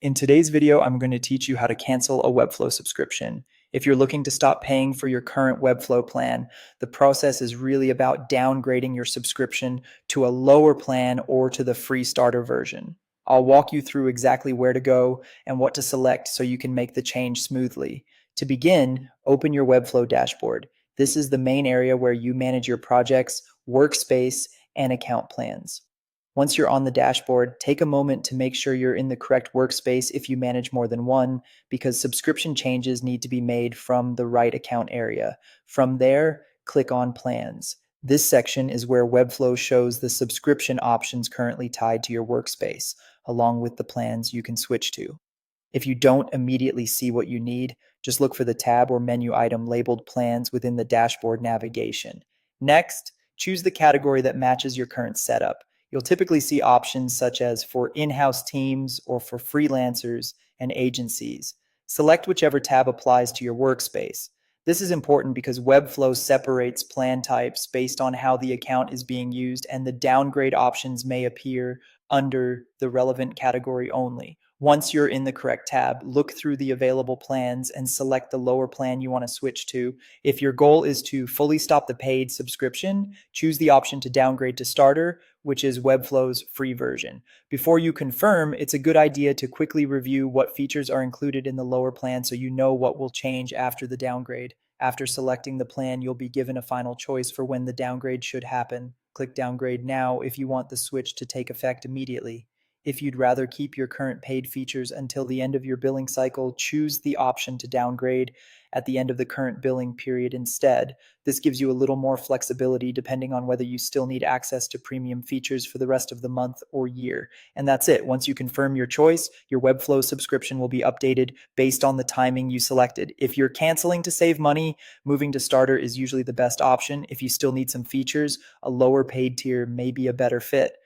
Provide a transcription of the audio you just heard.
In today's video, I'm going to teach you how to cancel a Webflow subscription. If you're looking to stop paying for your current Webflow plan, the process is really about downgrading your subscription to a lower plan or to the free starter version. I'll walk you through exactly where to go and what to select so you can make the change smoothly. To begin, open your Webflow dashboard. This is the main area where you manage your projects, workspace, and account plans. Once you're on the dashboard, take a moment to make sure you're in the correct workspace if you manage more than one, because subscription changes need to be made from the right account area. From there, click on Plans. This section is where Webflow shows the subscription options currently tied to your workspace, along with the plans you can switch to. If you don't immediately see what you need, just look for the tab or menu item labeled Plans within the dashboard navigation. Next, choose the category that matches your current setup. You'll typically see options such as for in-house teams or for freelancers and agencies. Select whichever tab applies to your workspace. This is important because Webflow separates plan types based on how the account is being used, and the downgrade options may appear under the relevant category only. Once you're in the correct tab, look through the available plans and select the lower plan you want to switch to. If your goal is to fully stop the paid subscription, choose the option to downgrade to starter, which is Webflow's free version. Before you confirm, it's a good idea to quickly review what features are included in the lower plan so you know what will change after the downgrade. After selecting the plan, you'll be given a final choice for when the downgrade should happen. Click Downgrade Now if you want the switch to take effect immediately. If you'd rather keep your current paid features until the end of your billing cycle, choose the option to downgrade at the end of the current billing period instead. This gives you a little more flexibility depending on whether you still need access to premium features for the rest of the month or year. And that's it. Once you confirm your choice, your Webflow subscription will be updated based on the timing you selected. If you're canceling to save money, moving to starter is usually the best option. If you still need some features, a lower paid tier may be a better fit.